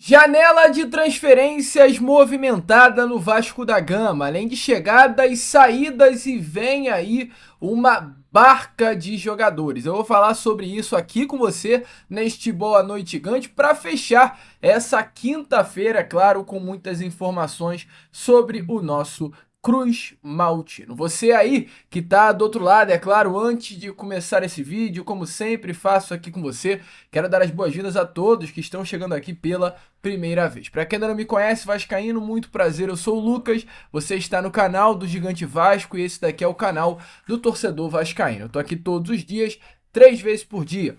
Janela de transferências movimentada no Vasco da Gama, além de chegadas e saídas, e vem aí uma barca de jogadores. Eu vou falar sobre isso aqui com você neste Boa Noite Gigante para fechar essa quinta-feira, claro, com muitas informações sobre o nosso Cruz Maltino. Você aí que tá do outro lado, é claro, antes de começar esse vídeo, como sempre faço aqui com você, quero dar as boas-vindas a todos que estão chegando aqui pela primeira vez. Para quem ainda não me conhece, vascaíno, muito prazer, eu sou o Lucas, você está no canal do Gigante Vasco e esse daqui é o canal do torcedor vascaíno. Eu tô aqui todos os dias, 3 vezes por dia.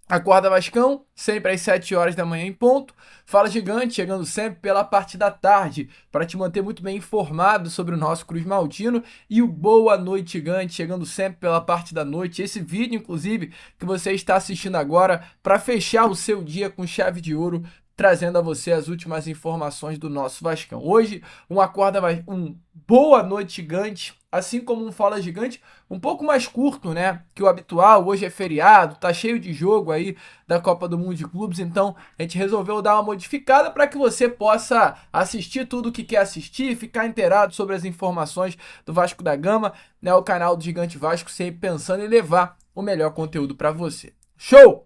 Acorda Vascão, sempre às 7 horas da manhã em ponto. Fala Gigante, chegando sempre pela parte da tarde, para te manter muito bem informado sobre o nosso Cruz Maltino. E o Boa Noite Gigante, chegando sempre pela parte da noite. Esse vídeo, inclusive, que você está assistindo agora, para fechar o seu dia com chave de ouro, trazendo a você as últimas informações do nosso Vascão. Hoje, um Boa Noite Gigante, assim como um Fala Gigante, um pouco mais curto, né, que o habitual. Hoje é feriado, tá cheio de jogo aí da Copa do Mundo de Clubes, então a gente resolveu dar uma modificada para que você possa assistir tudo o que quer assistir, ficar inteirado sobre as informações do Vasco da Gama, né, o canal do Gigante Vasco sempre pensando em levar o melhor conteúdo para você. Show!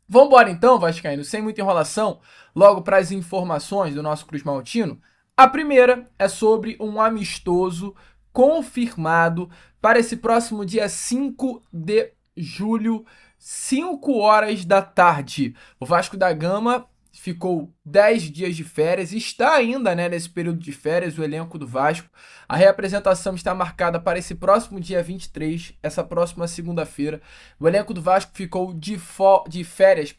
Vambora então, vascaíno, sem muita enrolação, logo para as informações do nosso Cruz Maltino. A primeira é sobre um amistoso confirmado para esse próximo dia 5 de julho, 5 horas da tarde. O Vasco da Gama ficou 10 dias de férias, está ainda, né, nesse período de férias, o elenco do Vasco. A reapresentação está marcada para esse próximo dia 23, essa próxima segunda-feira. O elenco do Vasco ficou de férias,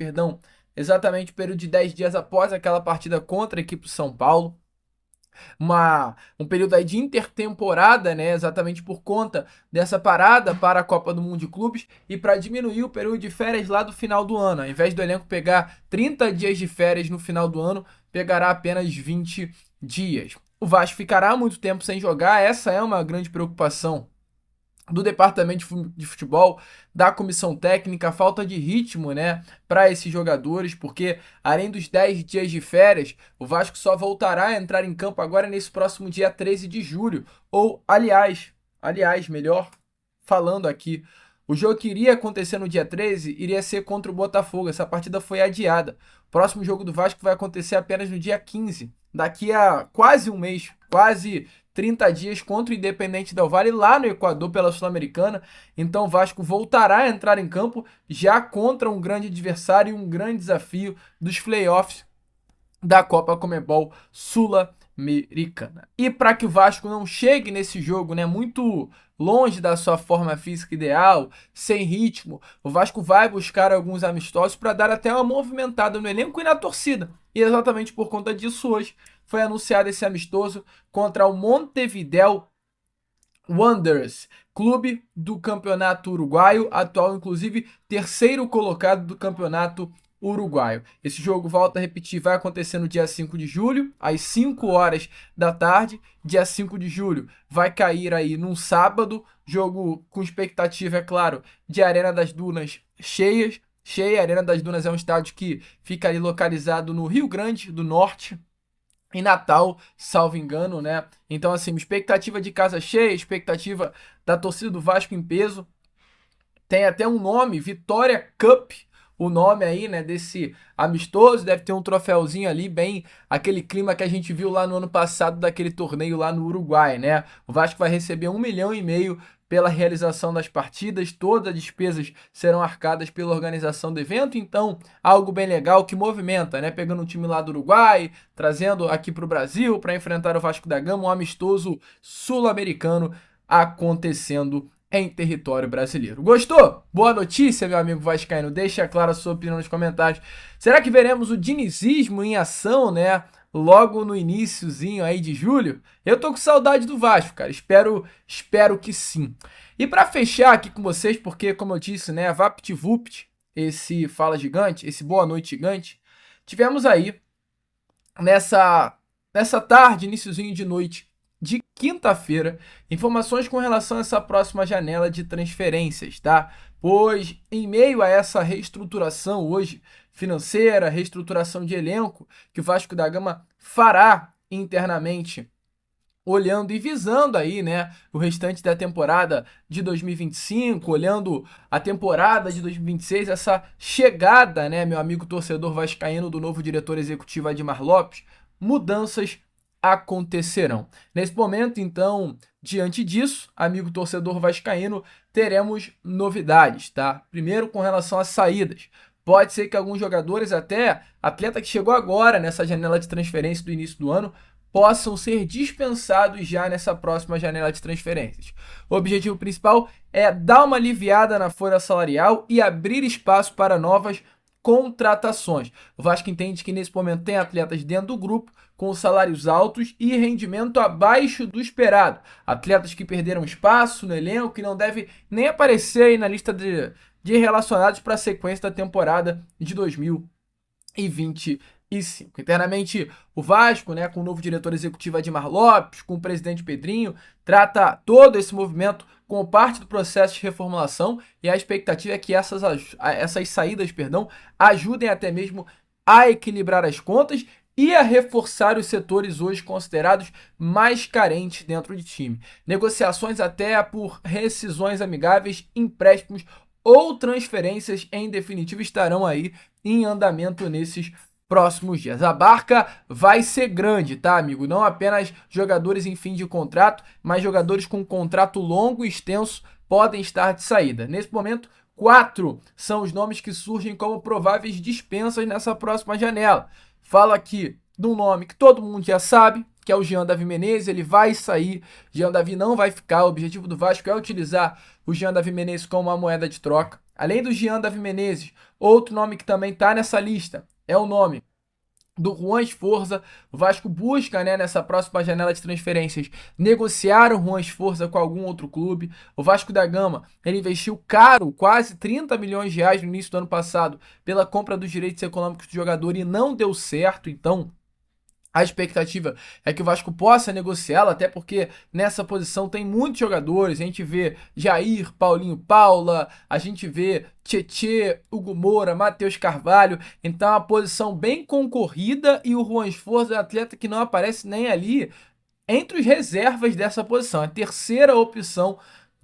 exatamente o período de 10 dias após aquela partida contra a equipe do São Paulo. Um período aí de intertemporada, né, exatamente por conta dessa parada para a Copa do Mundo de Clubes e para diminuir o período de férias lá do final do ano. Ao invés do elenco pegar 30 dias de férias no final do ano, pegará apenas 20 dias. O Vasco ficará muito tempo sem jogar, essa é uma grande preocupação do departamento de futebol, da comissão técnica, a falta de ritmo, né, para esses jogadores, porque além dos 10 dias de férias, o Vasco só voltará a entrar em campo agora nesse próximo dia 13 de julho, ou aliás, melhor falando aqui, o jogo que iria acontecer no dia 13 iria ser contra o Botafogo, essa partida foi adiada. O próximo jogo do Vasco vai acontecer apenas no dia 15, daqui a quase um mês, quase 30 dias, contra o Independente Del Valle lá no Equador pela Sul-Americana. Então o Vasco voltará a entrar em campo já contra um grande adversário e um grande desafio dos playoffs da Copa Conmebol Sul-Americana. E para que o Vasco não chegue nesse jogo, né, muito longe da sua forma física ideal, sem ritmo, o Vasco vai buscar alguns amistosos para dar até uma movimentada no elenco e na torcida. E exatamente por conta disso hoje foi anunciado esse amistoso contra o Montevideo Wanderers, clube do campeonato uruguaio, atual inclusive terceiro colocado do campeonato uruguaio. Esse jogo, volta a repetir, vai acontecer no dia 5 de julho, às 5 horas da tarde. Dia 5 de julho vai cair aí num sábado, jogo com expectativa, é claro, de Arena das Dunas cheia. A Arena das Dunas é um estádio que fica ali localizado no Rio Grande do Norte, em Natal, salvo engano, né? Então, assim, expectativa de casa cheia, expectativa da torcida do Vasco em peso. Tem até um nome, Vitória Cup, o nome aí, né, desse amistoso. Deve ter um troféuzinho ali, bem aquele clima que a gente viu lá no ano passado daquele torneio lá no Uruguai, né? O Vasco vai receber 1,5 milhão pela realização das partidas, todas as despesas serão arcadas pela organização do evento, então algo bem legal que movimenta, né? Pegando um time lá do Uruguai, trazendo aqui para o Brasil para enfrentar o Vasco da Gama, um amistoso sul-americano acontecendo em território brasileiro. Gostou? Boa notícia, meu amigo vascaíno. Deixa claro a sua opinião nos comentários. Será que veremos o dinizismo em ação, né? Logo no iniciozinho aí de julho? Eu tô com saudade do Vasco, cara. Espero que sim. E para fechar aqui com vocês, porque como eu disse, né, VaptVupt, esse Fala Gigante, esse Boa Noite Gigante, tivemos aí nessa tarde, iniciozinho de noite de quinta-feira, informações com relação a essa próxima janela de transferências, tá? Pois, em meio a essa reestruturação hoje financeira, reestruturação de elenco que o Vasco da Gama fará internamente, olhando e visando aí, né, o restante da temporada de 2025, olhando a temporada de 2026, essa chegada, né, meu amigo torcedor vascaíno, do novo diretor executivo Admar Lopes, mudanças acontecerão. Nesse momento, então, diante disso, amigo torcedor vascaíno, teremos novidades, tá? Primeiro, com relação às saídas. Pode ser que alguns jogadores, até atleta que chegou agora nessa janela de transferência do início do ano, possam ser dispensados já nessa próxima janela de transferências. O objetivo principal é dar uma aliviada na folha salarial e abrir espaço para novas contratações. O Vasco entende que nesse momento tem atletas dentro do grupo com salários altos e rendimento abaixo do esperado. Atletas que perderam espaço no elenco, que não devem nem aparecer aí na lista de relacionados para a sequência da temporada de 2025. Internamente, o Vasco, né, com o novo diretor executivo Admar Lopes, com o presidente Pedrinho, trata todo esse movimento como parte do processo de reformulação, e a expectativa é que essas saídas, ajudem até mesmo a equilibrar as contas e a reforçar os setores hoje considerados mais carentes dentro de time. Negociações até por rescisões amigáveis, empréstimos ou transferências em definitivo estarão aí em andamento nesses próximos dias. A barca vai ser grande, tá, amigo? Não apenas jogadores em fim de contrato, mas jogadores com contrato longo e extenso podem estar de saída. Nesse momento, 4 são os nomes que surgem como prováveis dispensas nessa próxima janela. Falo aqui de um nome que todo mundo já sabe, que é o Jean Davi Menezes. Ele vai sair, Jean Davi não vai ficar. O objetivo do Vasco é utilizar o Jean Davi Menezes como uma moeda de troca. Além do Jean Davi Menezes, outro nome que também está nessa lista é o nome do Juan Esforza. O Vasco busca, né, nessa próxima janela de transferências, negociar o Juan Esforza com algum outro clube. O Vasco da Gama, ele investiu caro, quase 30 milhões de reais no início do ano passado, pela compra dos direitos econômicos do jogador e não deu certo. Então, a expectativa é que o Vasco possa negociá-lo, até porque nessa posição tem muitos jogadores. A gente vê Jair, Paulinho Paula, a gente vê Tietê, Hugo Moura, Matheus Carvalho. Então é uma posição bem concorrida e o Juan Esforza é um atleta que não aparece nem ali entre os reservas dessa posição. É a terceira opção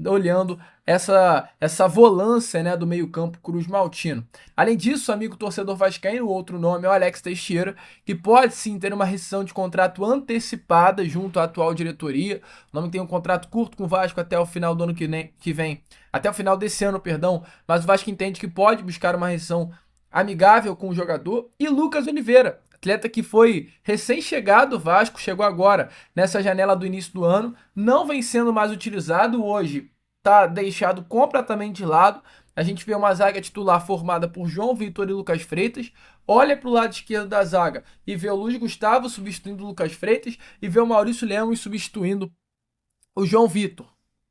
olhando essa volância, né, do meio-campo Cruz Maltino. Além disso, amigo torcedor vascaíno, o outro nome é o Alex Teixeira, que pode sim ter uma rescisão de contrato antecipada junto à atual diretoria. O nome tem um contrato curto com o Vasco até o final do ano que vem, até o final desse ano, perdão, mas o Vasco entende que pode buscar uma rescisão amigável com o jogador. E Lucas Oliveira, atleta que foi recém-chegado do Vasco, chegou agora nessa janela do início do ano, não vem sendo mais utilizado hoje, está deixado completamente de lado. A gente vê uma zaga titular formada por João Vitor e Lucas Freitas, olha para o lado esquerdo da zaga e vê o Luiz Gustavo substituindo o Lucas Freitas e vê o Maurício Lemos substituindo o João Vitor.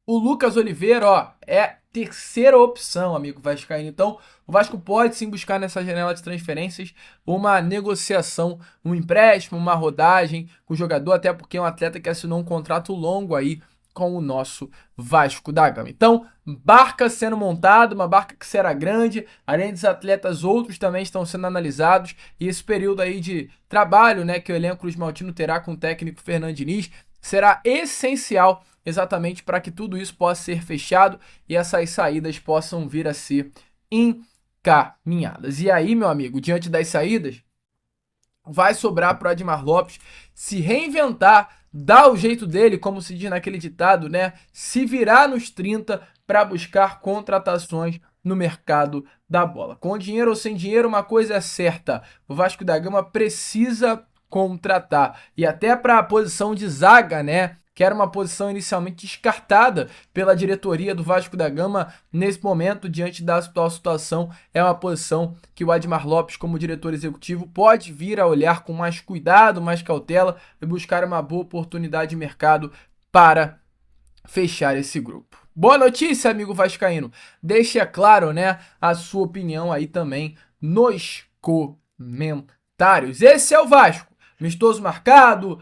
O Lucas Oliveira, ó, é terceira opção, amigo vascaíno. Então, o Vasco pode sim buscar nessa janela de transferências uma negociação, um empréstimo, uma rodagem com o jogador, até porque é um atleta que assinou um contrato longo aí com o nosso Vasco da Gama. Então, barca sendo montada, uma barca que será grande. Além dos atletas, outros também estão sendo analisados. E esse período aí de trabalho, né, que o elenco Cruz Maltino terá com o técnico Fernando Diniz será essencial exatamente para que tudo isso possa ser fechado e essas saídas possam vir a ser encaminhadas. E aí, meu amigo, diante das saídas, vai sobrar para o Admar Lopes se reinventar, dar o jeito dele, como se diz naquele ditado, né? Se virar nos 30 para buscar contratações no mercado da bola. Com dinheiro ou sem dinheiro, uma coisa é certa: o Vasco da Gama precisa contratar. E até para a posição de zaga, né, que era uma posição inicialmente descartada pela diretoria do Vasco da Gama, nesse momento, diante da atual situação, é uma posição que o Admar Lopes, como diretor executivo, pode vir a olhar com mais cuidado, mais cautela e buscar uma boa oportunidade de mercado para fechar esse grupo. Boa notícia, amigo vascaíno. Deixa claro, né, a sua opinião aí também nos comentários. Esse é o Vasco. amistoso marcado,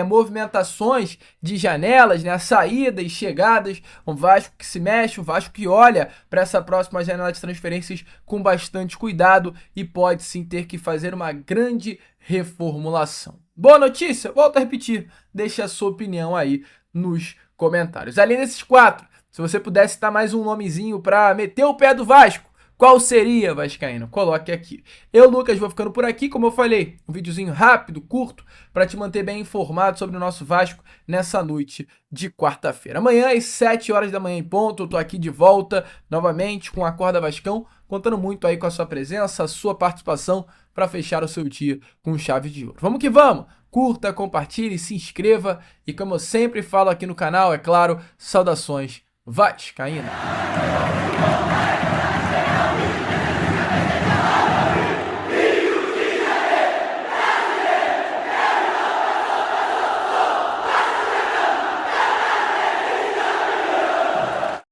movimentações de janelas, né, saídas e chegadas, um Vasco que se mexe, um Vasco que olha para essa próxima janela de transferências com bastante cuidado e pode sim ter que fazer uma grande reformulação. Boa notícia? Volto a repetir, deixe a sua opinião aí nos comentários. Além desses 4, se você pudesse citar mais um nomezinho para meter o pé do Vasco, qual seria, vascaíno? Coloque aqui. Eu, Lucas, vou ficando por aqui. Como eu falei, um videozinho rápido, curto, para te manter bem informado sobre o nosso Vasco nessa noite de quarta-feira. Amanhã, às 7 horas da manhã em ponto, eu tô aqui de volta novamente com a Acorda Vascão, contando muito aí com a sua presença, a sua participação para fechar o seu dia com chave de ouro. Vamos que vamos! Curta, compartilhe, se inscreva e, como eu sempre falo aqui no canal, é claro, saudações vascaínas.